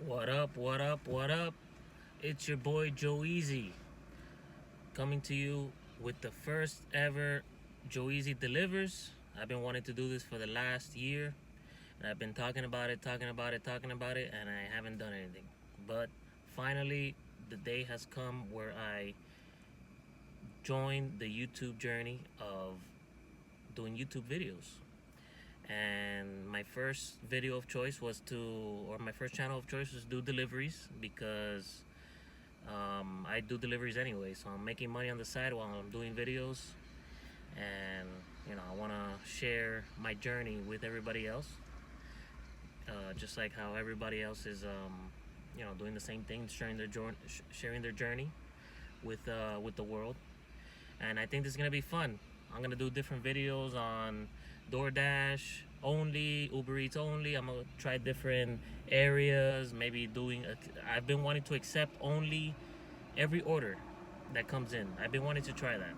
What up, what up, what up? It's your boy Joe Easy coming to you with the first ever Joe Easy Delivers. I've been wanting to do this for the last year, and I've been talking about it, and I haven't done anything. But finally, the day has come where I joined the YouTube journey of doing YouTube videos. And my first video of choice was my first channel of choice was do deliveries because I do deliveries anyway, so I'm making money on the side while I'm doing videos, and I want to share my journey with everybody else, just like how everybody else is doing the same thing, sharing their journey with the world. And I think this is gonna be fun. I'm gonna do different videos on DoorDash only, Uber Eats only. I'm gonna try different areas. I've been wanting to accept only every order that comes in. I've been wanting to try that,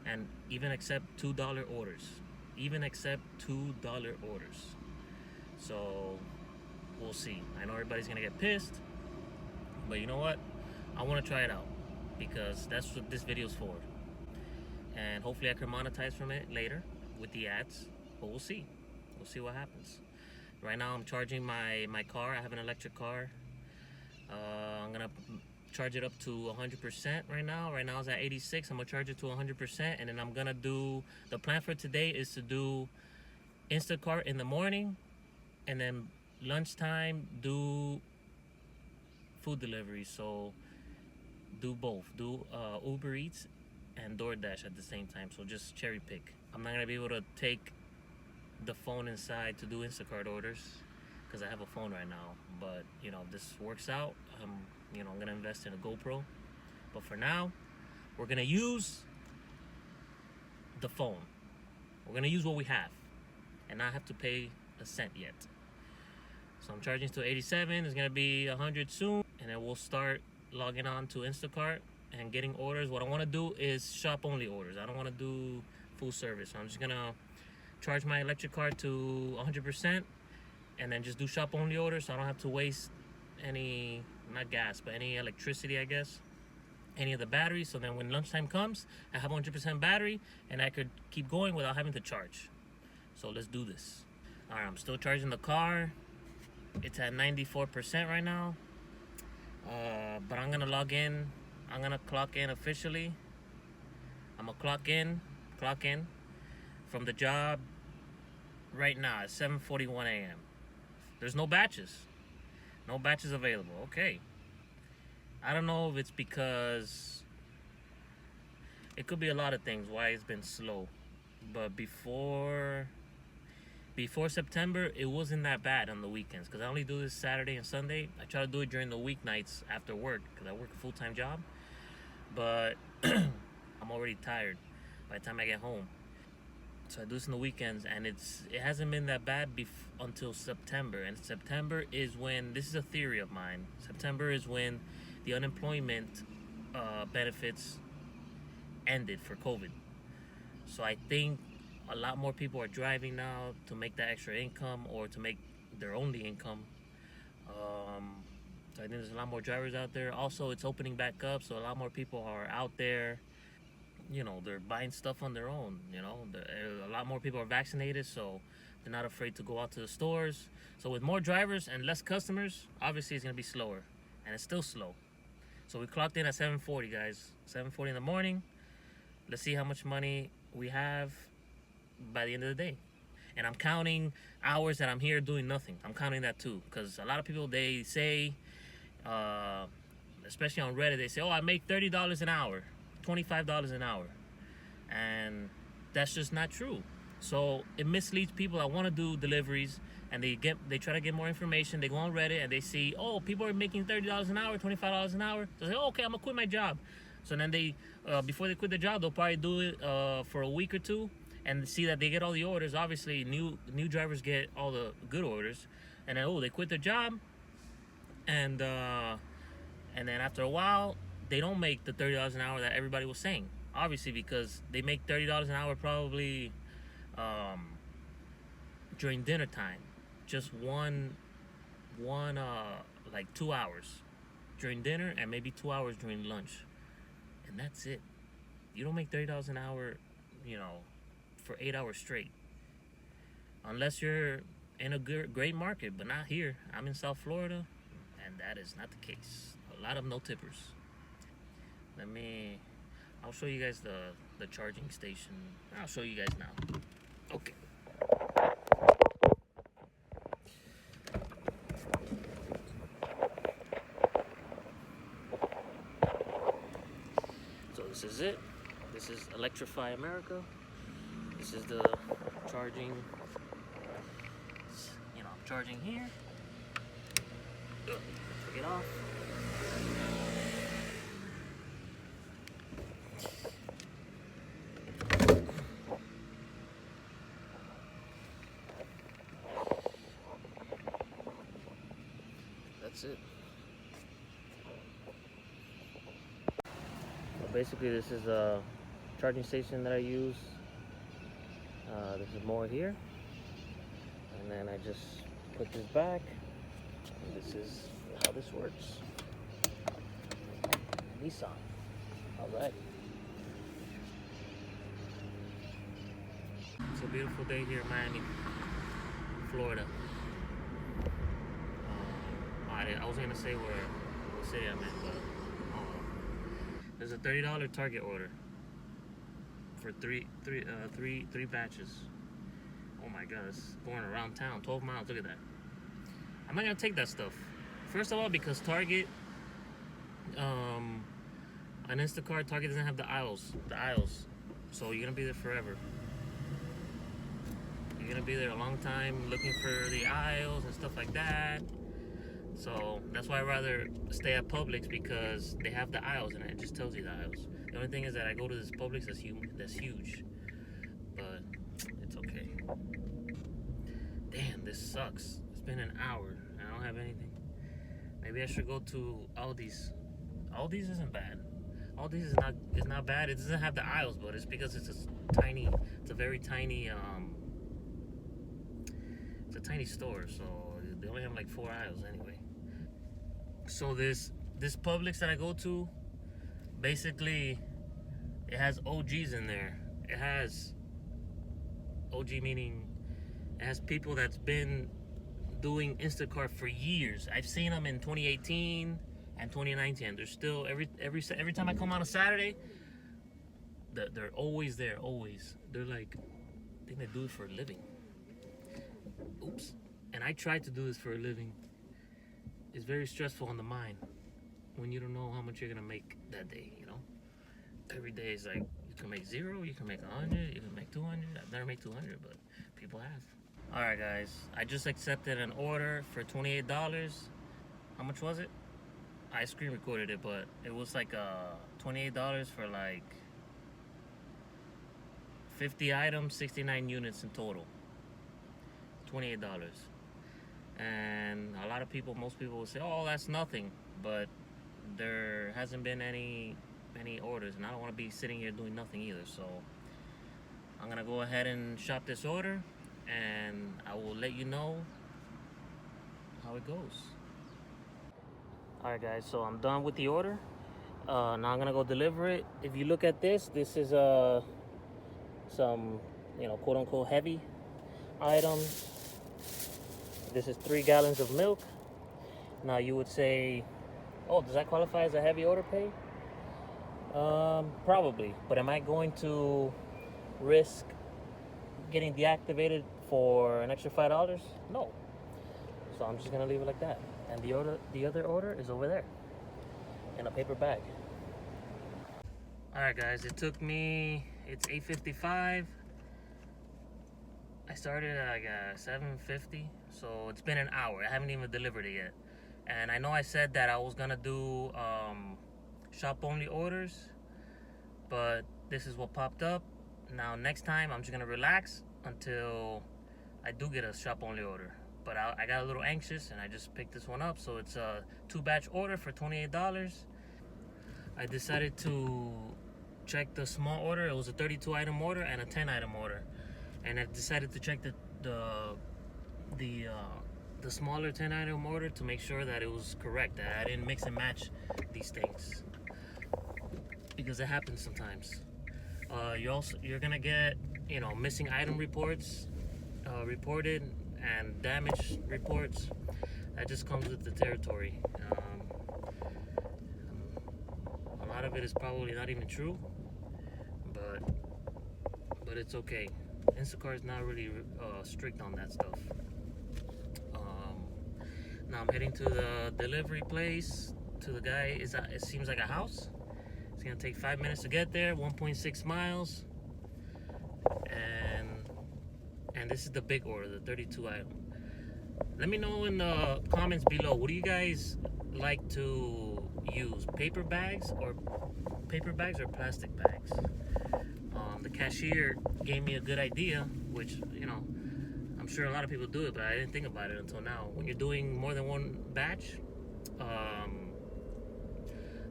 and even accept $2 orders. So we'll see. I know everybody's gonna get pissed, but you know what? I want to try it out because that's what this video's for. And hopefully I can monetize from it later with the ads, but we'll see what happens. Right now I'm charging my car. I have an electric car. I'm gonna charge it up to 100% right now it's at 86. I'm gonna charge it to 100%, and then I'm gonna do, the plan for today is to do Instacart in the morning, and then lunchtime do food delivery. So do both, Uber Eats and DoorDash at the same time. So just cherry pick. I'm not gonna be able to take the phone inside to do Instacart orders because I have a phone right now. But if this works out, I'm gonna invest in a GoPro. But for now, we're gonna use the phone. We're gonna use what we have and not have to pay a cent yet. So I'm charging to 87. It's gonna be 100 soon, and then we'll start logging on to Instacart and getting orders. What I want to do is shop only orders. I don't want to do full service. So I'm just gonna charge my electric car to 100%, and then just do shop only orders, so I don't have to waste any, not gas, but any electricity, I guess, any of the batteries. So then when lunchtime comes, I have 100% battery, and I could keep going without having to charge. So let's do this. All right, I'm still charging the car. It's at 94% right now. But I'm gonna log in. I'm gonna clock in officially. I'm gonna clock in from the job right now at 7:41 a.m. There's no batches available. Okay, I don't know if it's because, it could be a lot of things why it's been slow, but before September, it wasn't that bad on the weekends because I only do this Saturday and Sunday. I try to do it during the weeknights after work because I work a full-time job, but I'm already tired by the time I get home. So I do this in the weekends, and it hasn't been that bad until September. And September is when, this is a theory of mine, September is when the unemployment benefits ended for COVID. So I think a lot more people are driving now to make that extra income or to make their only income. So I think there's a lot more drivers out there. Also, it's opening back up, so a lot more people are out there. They're buying stuff on their own. A lot more people are vaccinated, so they're not afraid to go out to the stores. So with more drivers and less customers, obviously it's gonna be slower, and it's still slow. So we clocked in at 7:40, guys. 7:40 in the morning. Let's see how much money we have by the end of the day. And I'm counting hours that I'm here doing nothing. I'm counting that too, because a lot of people, they say, especially on Reddit, they say, oh, I make $30 an hour, $25 an hour, and that's just not true. So it misleads people that want to do deliveries, and they try to get more information. They go on Reddit and they see, oh, people are making $30 an hour, $25 an hour. So they say, oh, okay, I'm gonna quit my job. So then they, before they quit the job, they'll probably do it for a week or two, and see that they get all the orders. Obviously, new drivers get all the good orders, and then they quit their job, and then after a while, they don't make the $30 an hour that everybody was saying. Obviously, because they make $30 an hour probably during dinner time, just one like 2 hours during dinner and maybe 2 hours during lunch, and that's it. You don't make $30 an hour, for 8 hours straight, unless you're in a great market, but not here. I'm in South Florida, and that is not the case. A lot of no tippers. I'll show you guys the charging station. I'll show you guys now. Okay. So this is it. This is Electrify America. This is the charging. I'm charging here. Take it off. That's it. So basically, this is a charging station that I use. This is more here, and then I just put this back, and this is how this works. Nissan. All right. It's a beautiful day here in Miami, Florida. I was gonna say what city I'm in, but there's a $30 Target order for three batches. Oh my God, it's going around town, 12 miles. Look at that. I'm not gonna take that stuff. First of all, because Target, on Instacart, Target doesn't have the aisles, so you're gonna be there forever. You're gonna be there a long time looking for the aisles and stuff like that. So that's why I rather stay at Publix, because they have the aisles and it just tells you the aisles. The only thing is that I go to this Publix that's huge, but it's okay. Damn, this sucks. It's been an hour and I don't have anything. Maybe I should go to Aldi's. Aldi's isn't bad. Aldi's is not bad. It doesn't have the aisles, but it's because it's a very tiny it's a tiny store, so they only have like 4 aisles anyway. So this Publix that I go to, basically, it has OGs in there. It has OG, meaning it has people that's been doing Instacart for years. I've seen them in 2018 and 2019. They're still every time I come on a Saturday, they're always there. Always. They're like, I think they do it for a living. Oops. And I tried to do this for a living. It's very stressful on the mind when you don't know how much you're gonna make that day. Every day is like, you can make 0, you can make 100, you can make 200. I've never made 200, but people have. All right, guys, I just accepted an order for $28. How much was it? I screen recorded it, but it was like $28 for like 50 items, 69 units in total. $28. And a lot of people, most people will say, oh, that's nothing, but there hasn't been any orders, and I don't want to be sitting here doing nothing either. So I'm gonna go ahead and shop this order, and I will let you know how it goes. All right, guys, so I'm done with the order. Now I'm gonna go deliver it. If you look at this is some quote unquote heavy items. This is 3 gallons of milk. Now you would say, oh, does that qualify as a heavy order pay? Probably, but am I going to risk getting deactivated for an extra $5? No. So I'm just gonna leave it like that. And the other order is over there in a paper bag. All right, guys, it's 8:55. I started at like 7:50, so it's been an hour. I haven't even delivered it yet. And I know I said that I was gonna do shop only orders, but this is what popped up. Now next time I'm just gonna relax until I do get a shop only order. But I got a little anxious and I just picked this one up. So it's a 2-batch order for $28. I decided to check the small order. It was a 32 item order and a 10 item order. And I decided to check the the smaller 10-item order to make sure that it was correct, that I didn't mix and match these things, because it happens sometimes. You're gonna get, missing item reports reported, and damage reports. That just comes with the territory. A lot of it is probably not even true, but it's okay. Instacart is not really strict on that stuff. Now I'm heading to the delivery place. To the guy, it seems like a house. It's gonna take 5 minutes to get there. 1.6 miles, and this is the big order, the 32 item. Let me know in the comments below, what do you guys like to use, paper bags or plastic bags? The cashier gave me a good idea, which, I'm sure a lot of people do it, but I didn't think about it until now. When you're doing more than one batch,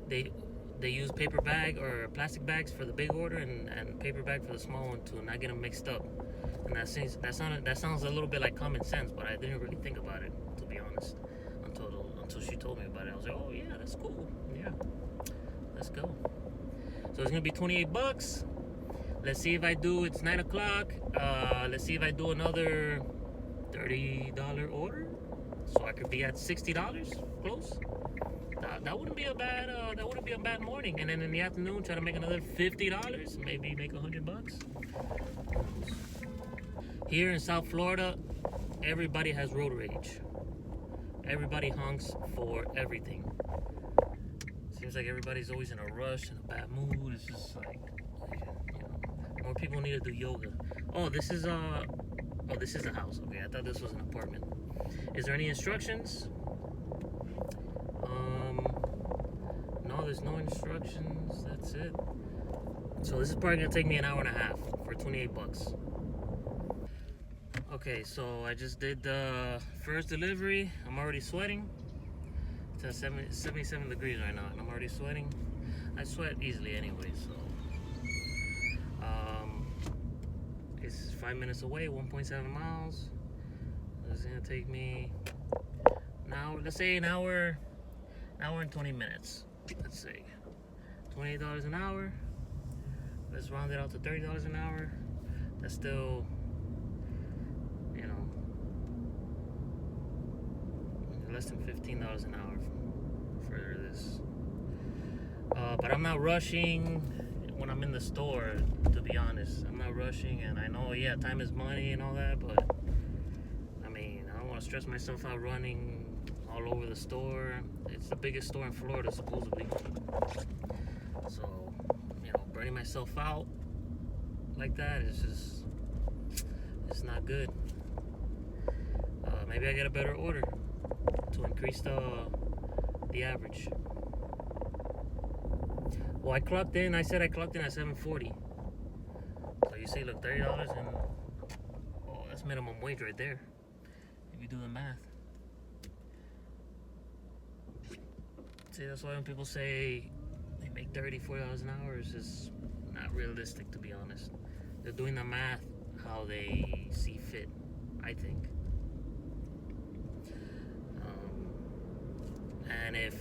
they use paper bag or plastic bags for the big order, and paper bag for the small one, to not get them mixed up. And that sounds a little bit like common sense, but I didn't really think about it, to be honest, until she told me about it. I was like, oh yeah, that's cool. Yeah, let's go. So it's gonna be $28. Let's see if I do. It's 9 o'clock. Let's see if I do another $30 order, so I could be at $60 close. That wouldn't be a bad morning. And then in the afternoon, try to make another $50. Maybe make $100. Here in South Florida, everybody has road rage. Everybody honks for everything. Seems like everybody's always in a rush, in a bad mood. It's just like, more people need to do yoga. Oh, this is a house. Okay, I thought this was an apartment. Is there any instructions? No, there's no instructions. That's it. So this is probably gonna take me an hour and a half for $28. Okay, so I just did the first delivery. I'm already sweating. It's at 77 degrees right now, and I'm already sweating. I sweat easily anyway, so it's 5 minutes away, 1.7 miles. It's gonna take me now, let's say an hour and 20 minutes. Let's say $28 an hour. Let's round it out to $30 an hour. That's still, less than $15 an hour for this. But I'm not rushing when I'm in the store, to be honest. I'm not rushing, and I know, yeah, time is money and all that, but I don't want to stress myself out running all over the store. It's the biggest store in Florida, supposedly. So, burning myself out like that is just, it's not good. Maybe I get a better order to increase the average. Well, I said I clocked in at 7:40. So you see, look, $30, and that's minimum wage right there, if you do the math. See, that's why when people say they make $30, $40 an hour, it's just not realistic, to be honest. They're doing the math how they see fit, I think. And if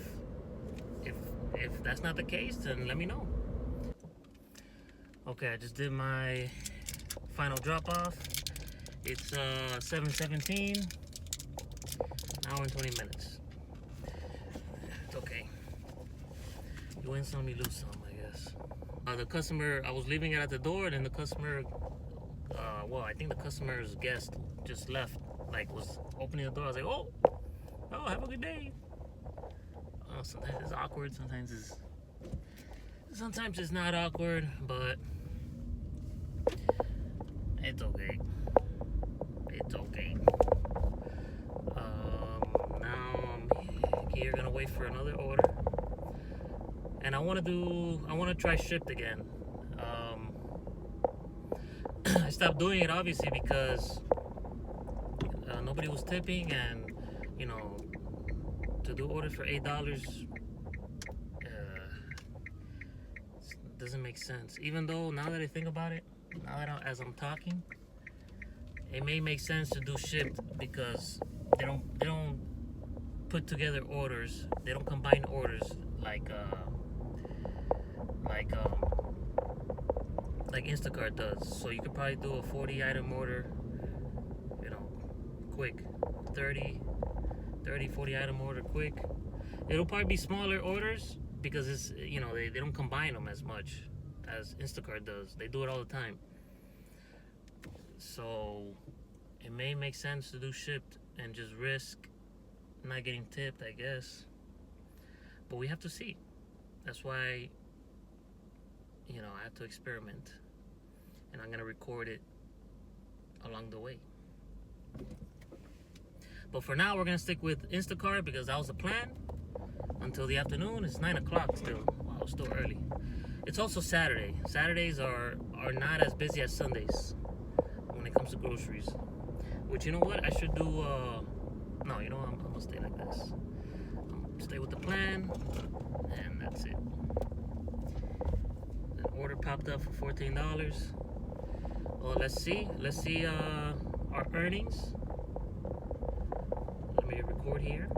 that's not the case, then let me know. Okay, I just did my final drop off. It's 7:17, an hour and 20 minutes. It's okay. You win some, you lose some, I guess. The customer, I was leaving it at the door, and then the customer, I think the customer's guest just left, was opening the door. I was like, oh, have a good day. Sometimes it's awkward, sometimes it's not awkward, but it's okay. It's okay. Now I'm here gonna wait for another order, and I want to try Shipt again. I stopped doing it obviously because nobody was tipping, and to do orders for $8 doesn't make sense. Even though, now that I think about it, as I'm talking, it may make sense to do Shipt, because they don't put together orders. They don't combine orders like like um like Instacart does. So you could probably do a 40 item order, quick. 30 40 item order quick. It'll probably be smaller orders because it's they don't combine them as much as Instacart does. They do it all the time. So it may make sense to do shipped and just risk not getting tipped, I guess. But we have to see. That's why I have to experiment, and I'm gonna record it along the way. But for now, we're gonna stick with Instacart because that was the plan until the afternoon. It's 9 o'clock still. Wow, it's still early. It's also Saturday. Saturdays are not as busy as Sundays when it comes to groceries. Which, you know what? I should do. No, I'm gonna stay like this. I'm gonna stay with the plan, and that's it. An order popped up for $14. Well, let's see. Let's see our earnings. Let me record here.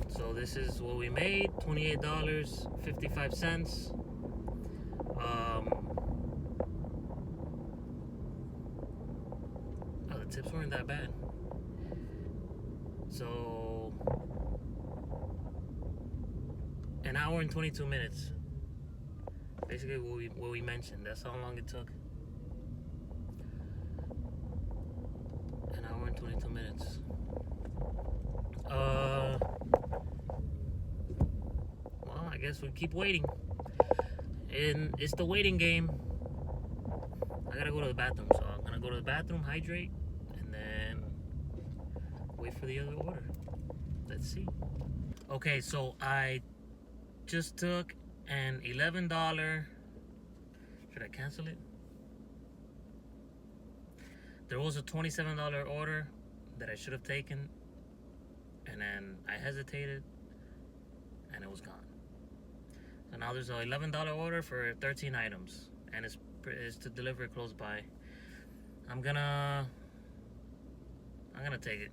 So this is what we made, $28.55. The tips weren't that bad. So an hour and 22 minutes. Basically what we mentioned. That's how long it took. An hour and 22 minutes. Well, I guess we keep waiting. And it's the waiting game. I gotta go to the bathroom, so I'm gonna go to the bathroom, hydrate, and then wait for the other order. Let's see. Okay, so I just took an $11. Should I cancel it? There was a $27 order that I should have taken, and then I hesitated, and it was gone. So now there's an $11 order for 13 items, and it's to deliver close by. I'm gonna take it.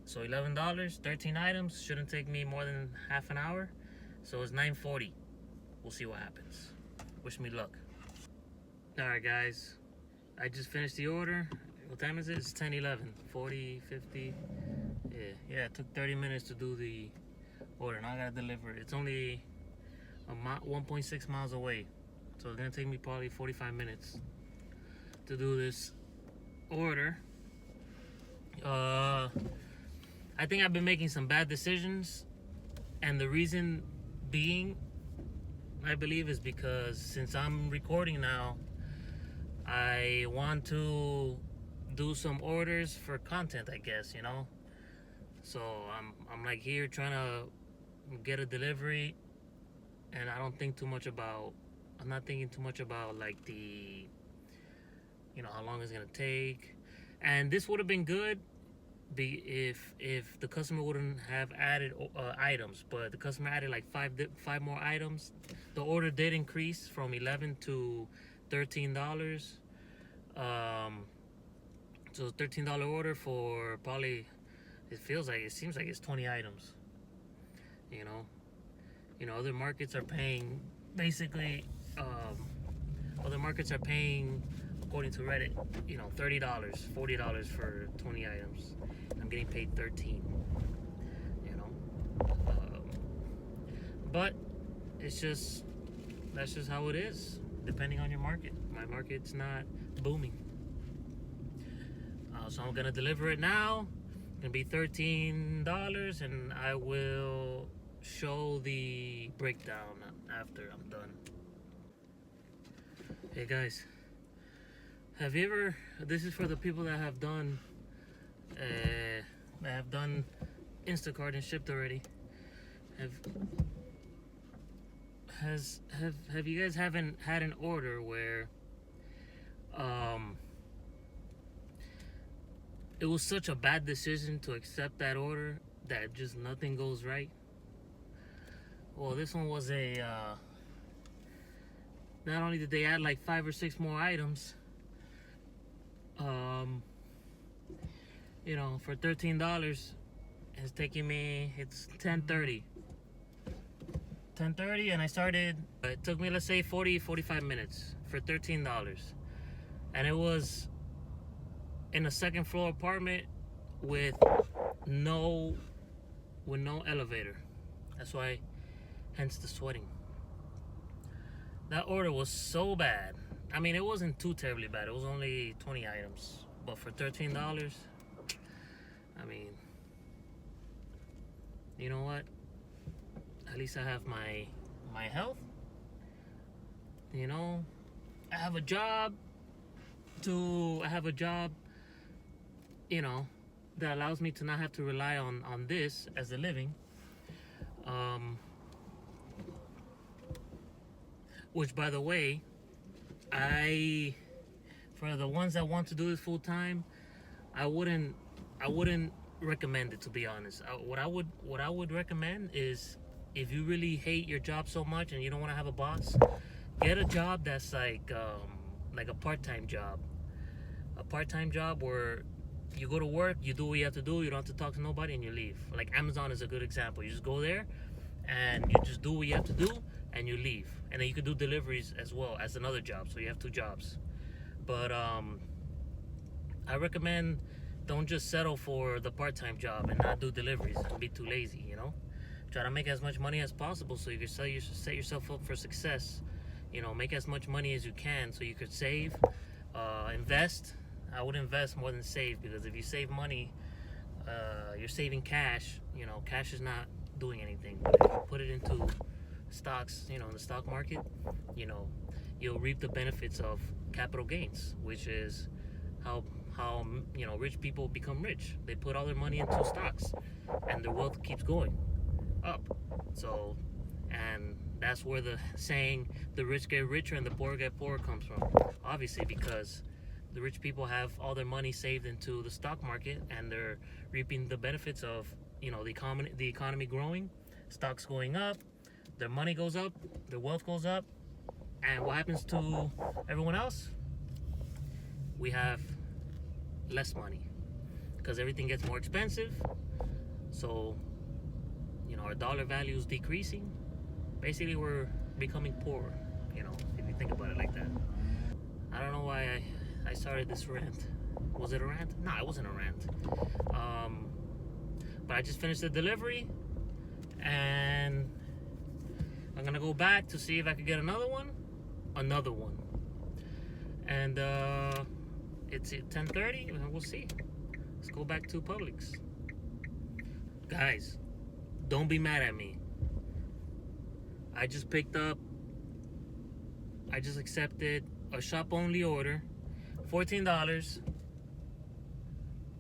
So $11, 13 items, shouldn't take me more than half an hour. So it's 9:40. We'll see what happens. Wish me luck. All right, guys. I just finished the order. What time is it? It's 10:11. 40, 50. Yeah. It took 30 minutes to do the order. Now I gotta deliver it. It's only 1.6 miles away. So it's gonna take me probably 45 minutes to do this order. I think I've been making some bad decisions, and the reason being, I believe, is because since I'm recording now, I want to do some orders for content, I guess, So I'm like here trying to get a delivery, and I'm not thinking too much about like the how long it's gonna take. And this would have been good if the customer wouldn't have added items, but the customer added like five more items. The order did increase from $11 to $13. So $13 order for probably, it seems like it's 20 items. Other markets are paying basically. Other markets are paying, according to Reddit, $30, $40 for 20 items. I'm getting paid 13. But that's just how it is, depending on your market. My market's not booming. So I'm gonna deliver it now. It's gonna be $13, and I will show the breakdown after I'm done. Hey guys, have you ever? This is for the people that have done Instacart and shipped already. Have you guys haven't had an order where it was such a bad decision to accept that order that just nothing goes right? Well, this one was not only did they add like 5 or 6 more items, for $13, it's taking me, it's 10:30. 10:30, and I started, it took me, let's say 45 minutes for $13. And it was in a second floor apartment with no elevator. That's why, hence the sweating. That order was so bad. I mean, it wasn't too terribly bad. It was only 20 items. But for $13, I mean, you know what? At least I have my health. I have a job that allows me to not have to rely on this as a living. Which, by the way, for the ones that want to do this full time, I wouldn't recommend it, to be honest. What I would recommend is, if you really hate your job so much and you don't want to have a boss, get a job that's like a part-time job. A part-time job where you go to work, you do what you have to do, you don't have to talk to nobody, and you leave. Like Amazon is a good example. You just go there and you just do what you have to do and you leave. And then you can do deliveries as well as another job, so you have 2 jobs. But I recommend, don't just settle for the part-time job and not do deliveries and be too lazy. Try to make as much money as possible so you can set yourself up for success. Make as much money as you can so you could save, invest. I would invest more than save, because if you save money, you're saving cash. Cash is not doing anything. But if you put it into stocks, in the stock market, you'll reap the benefits of capital gains, which is how rich people become rich. They put all their money into stocks, and their wealth keeps going up. So, and that's where the saying, the rich get richer and the poor get poorer, comes from. Obviously, because the rich people have all their money saved into the stock market, and they're reaping the benefits of the economy growing, stocks going up, their money goes up, their wealth goes up. And what happens to everyone else? We have less money, because everything gets more expensive. So our dollar value is decreasing. Basically, we're becoming poor, if you think about it like that. I don't know why I started this rant. Was it a rant? No, it wasn't a rant. But I just finished the delivery, and I'm gonna go back to see if I could get another one. And it's at 10:30, and we'll see. Let's go back to Publix. Guys, don't be mad at me. I just accepted a shop-only order, $14,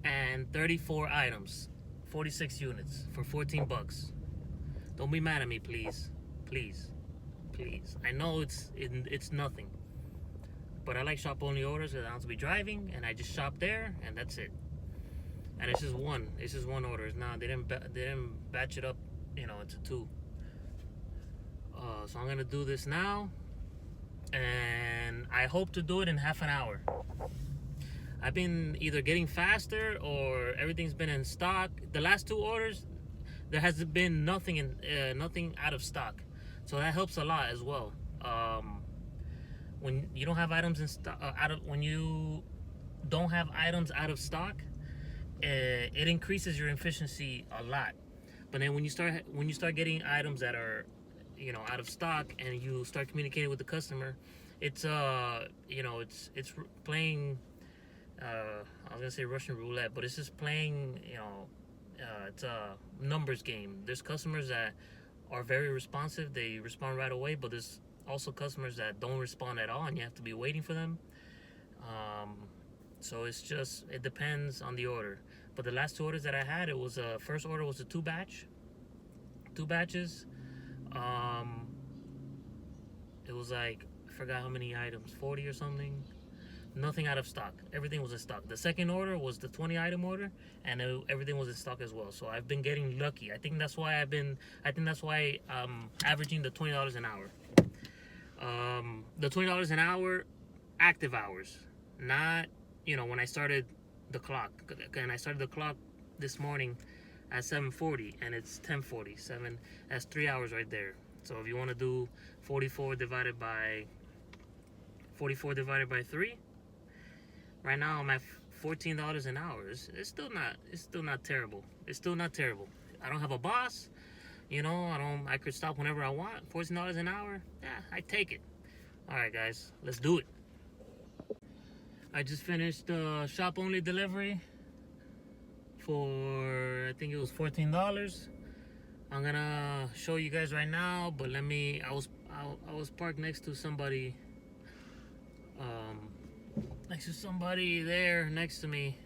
and 34 items, 46 units for $14. Don't be mad at me, please. Please. I know it's nothing, but I like shop-only orders because I don't have to be driving, and I just shop there, and that's it. And it's just one order. It's not, they didn't batch it up, into 2. So I'm gonna do this now, and I hope to do it in half an hour. I've been either getting faster or everything's been in stock. The last 2 orders, there hasn't been nothing out of stock, so that helps a lot as well. When you don't have items in stock, when you don't have items out of stock, it increases your efficiency a lot. But then when you start getting items that are out of stock, and you start communicating with the customer, it's playing, I was gonna say Russian roulette, but it's just playing, it's a numbers game. There's customers that are very responsive, they respond right away, but there's also customers that don't respond at all, and you have to be waiting for them. So it depends on the order. But the last 2 orders that I had, first order was a 2 batches. It was like, I forgot how many items, 40 or something. Nothing out of stock. Everything was in stock. The second order was the 20 item order, and everything was in stock as well. So I've been getting lucky. I think that's why I'm averaging the $20 an hour. The $20 an hour, active hours, not when I started the clock. And I started the clock this morning at 7:40, and it's 10:47. That's 3 hours right there. So if you want to do 44 divided by 3, right now I'm at $14 an hour. It's still not terrible. It's still not terrible. I don't have a boss. I could stop whenever I want. $14 an hour, yeah, I take it. All right, guys, let's do it. I just finished shop only delivery for, I think it was $14. I'm gonna show you guys right now, but I was parked next to somebody, there next to me,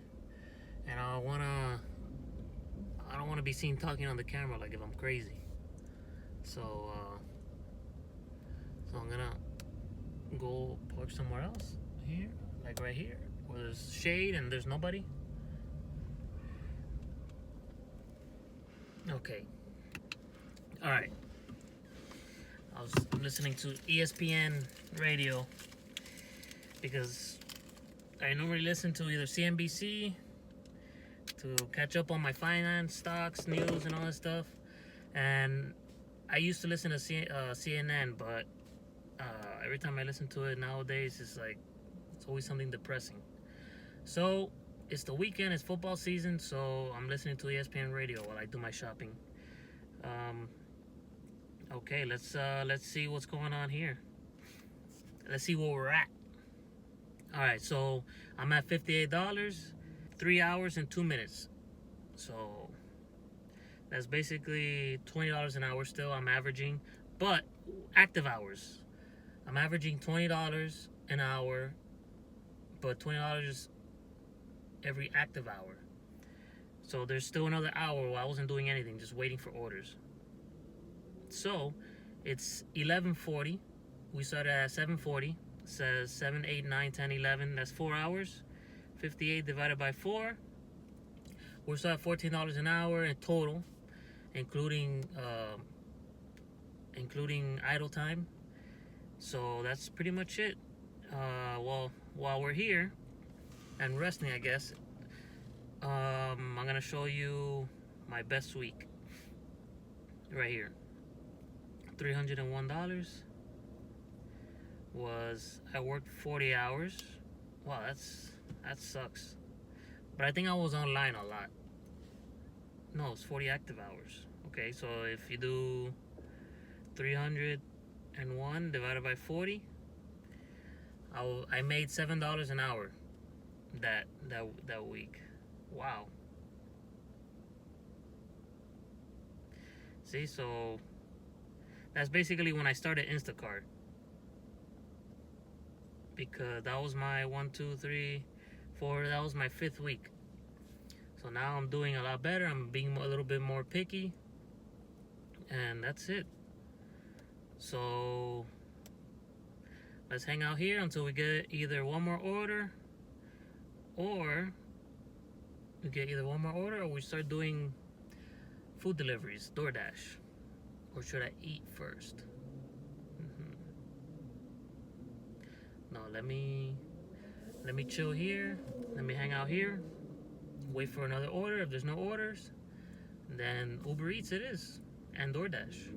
and I don't wanna be seen talking on the camera like if I'm crazy. So I'm gonna go park somewhere else here, like right here, where there's shade and there's nobody. Okay. All right. I was listening to ESPN radio because I normally listen to either CNBC to catch up on my finance, stocks, news, and all that stuff. And I used to listen to CNN, but every time I listen to it nowadays, it's always something depressing. So it's the weekend, it's football season, so I'm listening to ESPN radio while I do my shopping. Okay, let's see what's going on here. Let's see where we're at. All right, so I'm at $58, 3 hours and 2 minutes. So that's basically $20 an hour still I'm averaging, but active hours. I'm averaging $20 an hour, but $20 every active hour. So there's still another hour where I wasn't doing anything, just waiting for orders. So it's 11:40. We started at 7:40. It says 7, 8, 9, 10, 11. That's 4 hours. 58 divided by 4. We're still at $14 an hour in total, including idle time. So that's pretty much it. While we're here and resting, I guess, I'm gonna show you my best week right here. $301 was, I worked 40 hours. Wow, that sucks. But I think I was online a lot. No, it's 40 active hours. Okay, so if you do 301 divided by 40, I made $7 an hour that week. Wow. See, so that's basically when I started Instacart, because that was my 1, 2, 3, 4. That was my 5th week. So now I'm doing a lot better. I'm being a little bit more picky, and that's it. So let's hang out here until we get either one more order, or we start doing food deliveries, DoorDash. Or should I eat first? No, let me chill here. Let me hang out here. Wait for another order. If there's no orders, then Uber Eats it is, and DoorDash.